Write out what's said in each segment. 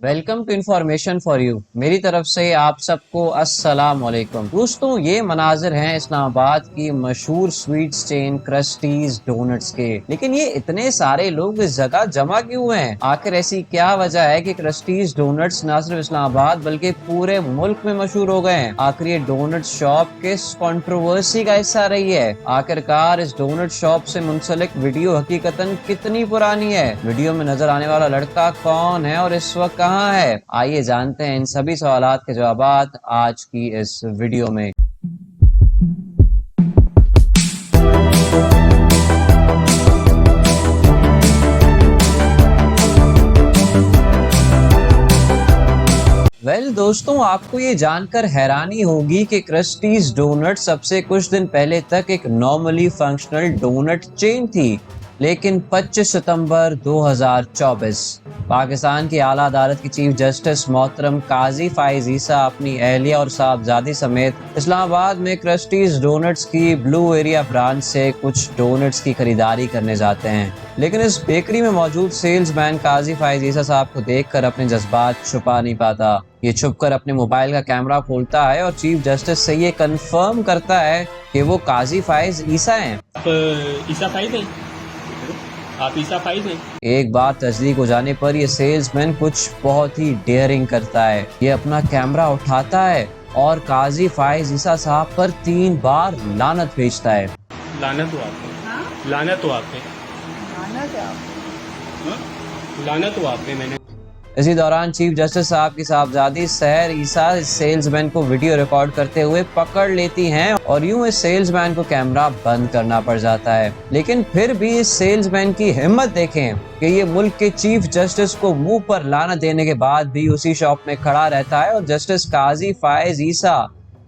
Welcome to information for you. मेरी तरफ से आप सबको अस्सलाम वालेकुम। दोस्तों, ये मनाजिर हैं इस्लामाबाद की मशहूर स्वीट्स चेन क्रस्टीज डोनट्स के। लेकिन ये इतने सारे लोग इस जगह जमा क्यों हुए हैं? आखिर ऐसी क्या वजह है कि क्रस्टीज डोनट्स न सिर्फ इस्लामाबाद बल्कि पूरे मुल्क में मशहूर हो गए हैं? आखिर ये डोनट शॉप किस कंट्रोवर्सी का हिस्सा रही है? आखिरकार इस डोनट शॉप से मुंसलिक वीडियो हकीकतन कितनी पुरानी है? वीडियो में नजर आने वाला लड़का कौन है और इस वक्त कहाँ है? आइए जानते हैं इन सभी सवालात के जवाबात आज की इस वीडियो में। दोस्तों, आपको ये जानकर हैरानी होगी कि क्रस्टीज डोनट सबसे कुछ दिन पहले तक एक नॉर्मली फंक्शनल डोनट चेन थी, लेकिन 25 सितंबर 2024 पाकिस्तान की आला अदालत की चीफ जस्टिस मोहतरम काजी फाइज ईसा अपनी अहलिया और साहबजादी समेत इस्लामाबाद में क्रस्टीज डोनट्स की ब्लू एरिया ब्रांच से कुछ डोनट्स की खरीदारी करने जाते हैं। लेकिन इस बेकरी में मौजूद सेल्समैन काजी फाइज ईसा साहब को देखकर अपने जज्बात छुपा नहीं पाता। ये छुपकर अपने मोबाइल का कैमरा खोलता है और चीफ जस्टिस से ये कंफर्म करता है कि वो काजी फाइज ईसा हैं। आप ईसा फाइज हैं? एक बार तस्दीक हो जाने पर ये सेल्समैन कुछ बहुत ही डेयरिंग करता है। ये अपना कैमरा उठाता है और काजी फाइज ईसा साहब पर 3 बार लानत भेजता है। लानत हो आप पे। हाँ? लानत हो आप पे। लानत है आपको। हाँ? लानत हो आप पे। मैंने इसी दौरान चीफ जस्टिस साहब की साहबजादी सहर ईसा इस सेल्समैन को वीडियो रिकॉर्ड करते हुए पकड़ लेती हैं और यूं इस सेल्समैन को कैमरा बंद करना पड़ जाता है। लेकिन फिर भी इस सेल्समैन की हिम्मत देखें कि ये मुल्क के चीफ जस्टिस को मुंह पर लानत देने के बाद भी उसी शॉप में खड़ा रहता है और जस्टिस काजी फाइज ईसा,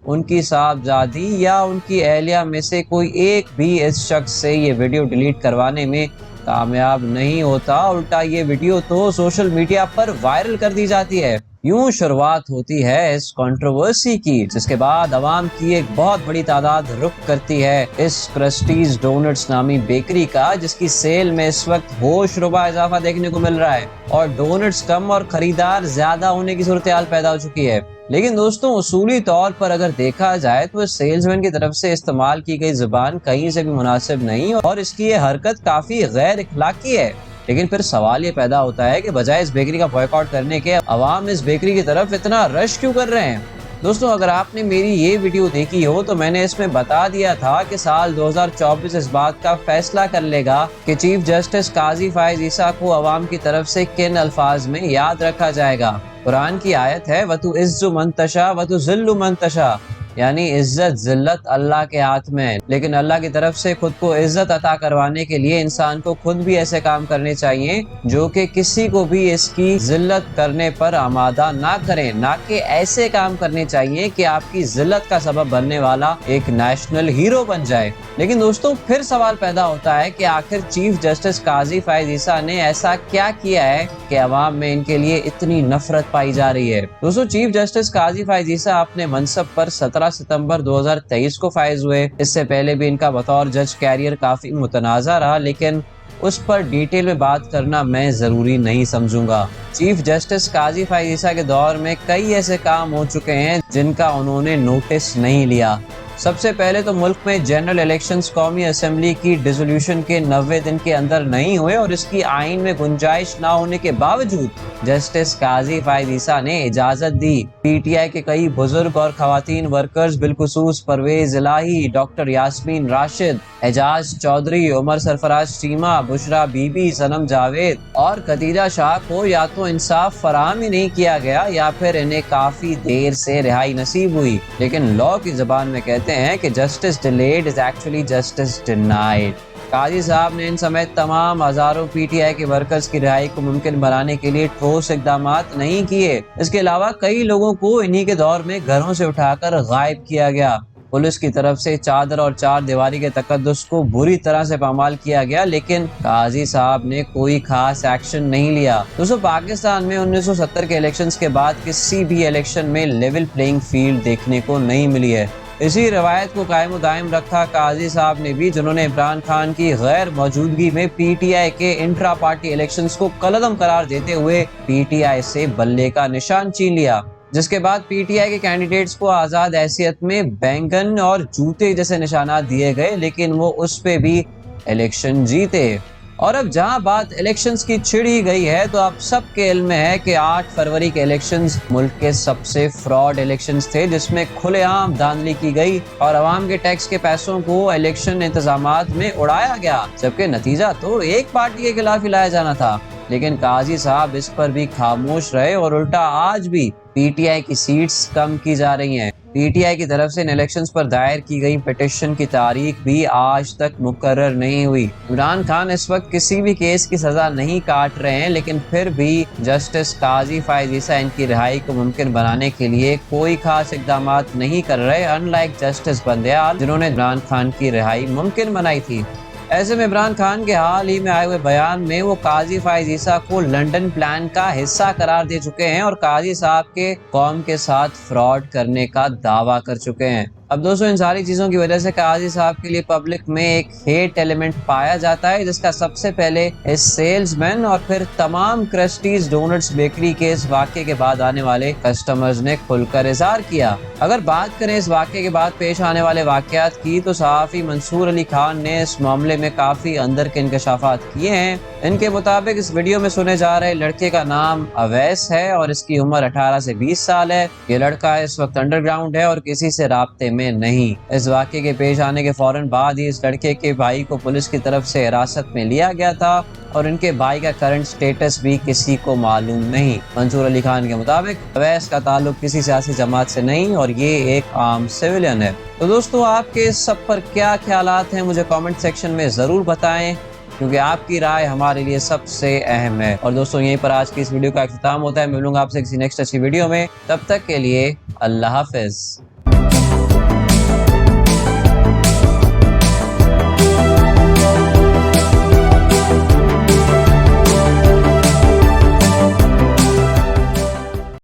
उनकी साहबजादी या उनकी अहलिया में से कोई एक भी इस शख्स से ये वीडियो डिलीट करवाने में कामयाब नहीं होता। उल्टा ये वीडियो तो सोशल मीडिया पर वायरल कर दी जाती है। यूं शुरुआत होती है इस कंट्रोवर्सी की, जिसके बाद अवाम की एक बहुत बड़ी तादाद रुख करती है इस क्रस्टीज डोनट्स नामी बेकरी का, जिसकी सेल में इस वक्त होशरुबा इजाफा देखने को मिल रहा है और डोनट्स कम और खरीदार ज्यादा होने की सूरत हाल पैदा हो चुकी है। लेकिन दोस्तों, उसूली तौर पर अगर देखा जाए तो सेल्समैन की तरफ से इस्तेमाल की गई जुबान कहीं से भी मुनासिब नहीं और इसकी ये हरकत काफी गैर इखलाकी है। लेकिन फिर सवाल ये पैदा होता है कि बजाय इस बेकरी का बॉयकॉट करने के अवाम इस बेकरी की तरफ इतना रश क्यों कर रहे हैं? दोस्तों, अगर आपने मेरी ये वीडियो देखी हो तो मैंने इसमें बता दिया था कि साल 2024 इस बात का फैसला कर लेगा कि चीफ जस्टिस काजी फाइज ईसा को अवाम की तरफ से किन अल्फाज में याद रखा जाएगा। कुरान की आयत है, वतु इज्जु मंतशा वतु जिल्लु मंतशा, यानी इज्जत जिल्लत अल्लाह के हाथ में है। लेकिन अल्लाह की तरफ से खुद को इज्जत अता करवाने के लिए इंसान को खुद भी ऐसे काम करने चाहिए जो कि किसी को भी इसकी जिल्लत करने पर आमादा ना करें, ना कि ऐसे काम करने चाहिए कि आपकी जिल्लत का सबब बनने वाला एक नेशनल हीरो बन जाए। लेकिन दोस्तों, फिर सवाल पैदा होता है कि आखिर चीफ जस्टिस काजी फाइज ईसा ने ऐसा क्या किया है कि अवाम में इनके लिए इतनी नफरत पाई जा रही है। दोस्तों, चीफ जस्टिस काजी फाइज ईसा अपने मनसब पर 17 सितंबर 2023 को फाइज हुए। इससे पहले भी इनका बतौर जज कैरियर काफी मुतनाज़ा रहा, लेकिन उस पर डिटेल में बात करना मैं जरूरी नहीं समझूंगा। चीफ जस्टिस काजी फाइज ईसा के दौर में कई ऐसे काम हो चुके हैं जिनका उन्होंने नोटिस नहीं लिया। सबसे पहले तो मुल्क में जनरल इलेक्शंस कौमी असेंबली की डिसोल्यूशन के 90 दिन के अंदर नहीं हुए और इसकी आइन में गुंजाइश ना होने के बावजूद जस्टिस काजी फाइज ईसा ने इजाजत दी। पीटीआई के कई बुजुर्ग और खवातीन वर्कर्स बिलखुसूस परवेज इलाही, डॉक्टर यास्मीन राशिद, एजाज चौधरी, उमर सरफराज चीमा, बुशरा बीबी, सनम जावेद और खदीजा शाह को या तो इंसाफ फराहम ही नहीं किया गया या फिर इन्हें काफी देर से रिहाई नसीब हुई। लेकिन लॉ की जबान में कहते हैं कि justice delayed is actually justice denied. काजी साहब ने इन समेत तमाम हजारों पीटीआई के वर्कर्स की रिहाई को मुमकिन बनाने के लिए ठोस इकदाम नहीं किए। इसके अलावा कई लोगों को इन्हीं के दौर में घरों से उठाकर गायब किया गया। पुलिस की तरफ से चादर और चार दीवारी के तकद्दुस को बुरी तरह से पामाल किया गया, लेकिन काजी साहब ने कोई खास एक्शन नहीं लिया। दोस्तों, पाकिस्तान में 1970 के इलेक्शंस के बाद किसी भी इलेक्शन में लेवल प्लेइंग फील्ड देखने को नहीं मिली है। इसी रवायत को कायम दायम रखा काजी साहब ने भी, जिन्होंने इमरान खान की गैर मौजूदगी में पीटीआई के इंट्रा पार्टी इलेक्शंस को कलअदम करार देते हुए पीटीआई से बल्ले का निशान छीन लिया, जिसके बाद पीटीआई के कैंडिडेट्स को आजाद हैसियत में बैंगन और जूते जैसे निशानात दिए गए, लेकिन वो उस पे भी इलेक्शन जीते। और अब जहां बात इलेक्शंस की छिड़ी गई है, तो आप सबके इल्म में है कि 8 फरवरी के इलेक्शंस मुल्क के सबसे फ्रॉड इलेक्शंस थे, जिसमें खुलेआम धांधली की गई और अवाम के टैक्स के पैसों को इलेक्शन इंतजामात में उड़ाया गया, जबकि नतीजा तो एक पार्टी के खिलाफ ही लाया जाना था। लेकिन काजी साहब इस पर भी खामोश रहे और उल्टा आज भी पीटीआई की सीट्स कम की जा रही हैं। पीटीआई की तरफ से इन इलेक्शंस पर दायर की गई पिटीशन की तारीख भी आज तक मुकर्रर नहीं हुई। इमरान खान इस वक्त किसी भी केस की सजा नहीं काट रहे हैं, लेकिन फिर भी जस्टिस काजी फायज ईसा इनकी रिहाई को मुमकिन बनाने के लिए कोई खास इकदाम नहीं कर रहे, अनलाइक जस्टिस बंदयाल, जिन्होंने इमरान खान की रिहाई मुमकिन बनाई थी। ऐसे में इमरान खान के हाल ही में आए हुए बयान में वो काजी फायज ईसा को लंदन प्लान का हिस्सा करार दे चुके हैं और काजी साहब के कौम के साथ फ्रॉड करने का दावा कर चुके हैं। अब दोस्तों, इन सारी चीजों की वजह से काजी साहब के लिए पब्लिक में एक हेट एलिमेंट पाया जाता है, जिसका सबसे पहले इस सेल्समैन और फिर तमाम क्रस्टीज डोनट्स बेकरी के इस वाक़े के बाद आने वाले कस्टमर्स ने खुलकर इजहार किया। अगर बात करें इस वाक़े के बाद पेश आने वाले वाक़यात की, तो सहाफ़ी मंसूर अली खान ने इस मामले में काफी अंदर के इंकशाफात किए हैं। इनके मुताबिक इस वीडियो में सुने जा रहे लड़के का नाम अवैस है और इसकी उम्र 18 से 20 साल है। ये लड़का इस वक्त अंडरग्राउंड है और किसी से राब्ते में नहीं। इस वाक़े के पेश आने के फौरन बाद ही इस लड़के के भाई को पुलिस की तरफ से हिरासत में लिया गया था और इनके भाई का करंट स्टेटस भी किसी को मालूम नहीं। मंसूर अली खान के मुताबिक अवैस का ताल्लुक किसी सियासी जमात से नहीं और ये एक आम सिविलियन है। तो दोस्तों, आपके इस सब पर क्या ख्यालात हैं, मुझे कमेंट सेक्शन में ज़रूर बताएं, क्योंकि आपकी राय हमारे लिए सबसे अहम है। और दोस्तों, यहीं पर आज की इस वीडियो का इख्तिताम होता है। मिलूंगा आपसे किसी नेक्स्ट अच्छी वीडियो में, तब तक के लिए अल्लाह हाफिज।